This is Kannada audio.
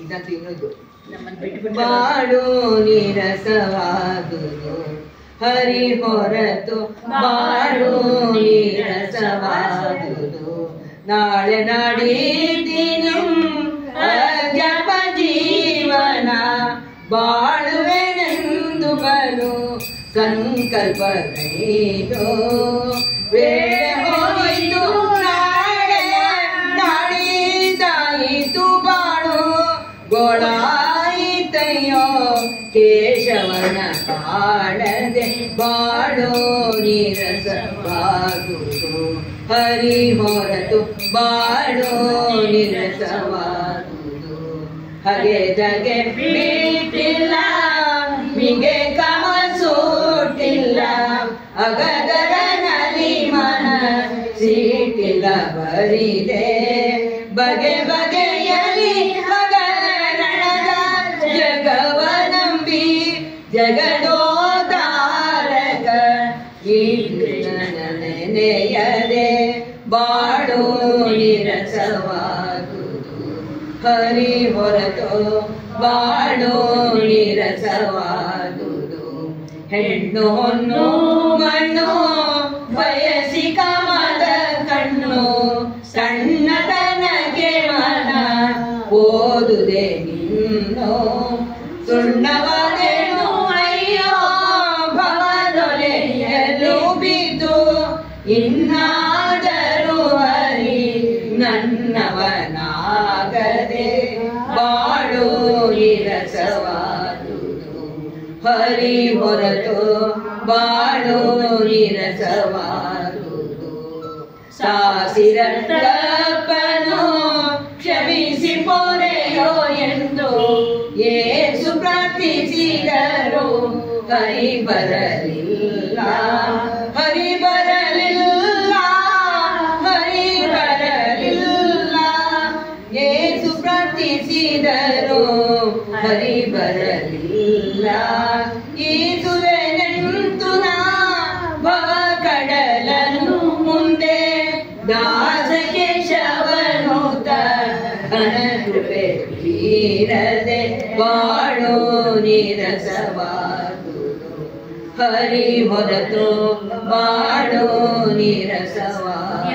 ಇದಂತೂ ಇನ್ನೊಂದು ನಮ್ಮನ್ನು ಬಾಳು ನೀರಸವಾದುದು ಹರಿ ಹೊರತು ಬಾಳು ನೀರಸವಾದುದು ನಾಳೆ ನಾಡಿದ್ದೀನು ಅಜಪ ಜೀವನ ಬಾಳುವೆನೆಂದು ಬಲು ಸಂಕಲ್ಪಗೈದು ವೇಳೆ ಹೋಯಿತು ನಾಳೆ ನಾಡಿದಾಯಿತು ಬಾಳು ಗೋಳಾಯಿತಯ್ಯೋ ಕೇಶವನ ಕಾಣದೆ ಬಾಳೋ ನೀರಸವಾದುದು ಹರಿ ಹೊರತು ಬಾಳೋ ನೀರಸವಾದುದು ಹಗೆ ಜಗೆ ಬಿಟ್ಟಿಲ್ಲ ಮಿಗೆ ಕಮಸೂಟಿಲ್ಲ ಅಗದರ ನಲಿ ಮನ ಸೀಟಿಲ್ಲ ಬರಿದೆ ಬಗೆ ಬಗೆಯಲಿ ಮಗನದ ಜಗವನಂಬಿ ಜಗದೋದಾರಕ ನೆನೆಯದೆ ಬಾಳೋ ನೀರಸವಾದುದು ಹರಿ ಹೊರತು ಬಾಳೋ ನೀರಸವಾದುದು ಹೆಣ್ಣು ಹೊನ್ನು ಮಣ್ಣು ಬಯಸಿ ಕಾಮದ ಕಣ್ಣು ಸಣ್ಣತನಗೆ ಮನ ಓದುದೆ ನಿನ್ನೋ ಸುಣ್ಣವಾದೇನು ಅಯ್ಯೋ ಭವದೊಲೆಯಲು ಬಿದ್ದು ಇನ್ನಾದರೂ ಹರಿ ನನ್ನವನಾಗದೆ ಬಾಳೋ ನೀರಸವಾದುದು ಹರಿ ಹೊರತು ಬಾಳೋ ನೀರಸವಾದುದು ಸಾಸಿರಪ್ಪನು ಕ್ಷಮಿಸಿ ಪೊರೆಯೋ ಎಂದು ಏಸು ಪ್ರಾರ್ಥಿಸಿದರು ಹರಿ ಬರಲಿಲ್ಲ ಹರಿ ಬರಲಿಲ್ಲ ಹರಿ ಬರಲಿಲ್ಲ ಏಸು ಪ್ರಾರ್ಥಿಸಿದರು ಹರಿ ಬರಲಿಲ್ಲ ಈಸುವೆನೆಂತು ನಾ ಭವ ಕಡಲನು ಮುಂದೆ ದಾಸ ಕೇಶವನೂತ ಕೃಪೆ ಬೀರದೆ ಬಾಳೋ ನೀರಸವಾದುದು ಹರಿ ಹೊರತು ಬಾಳೋ ನೀರಸವಾದುದು.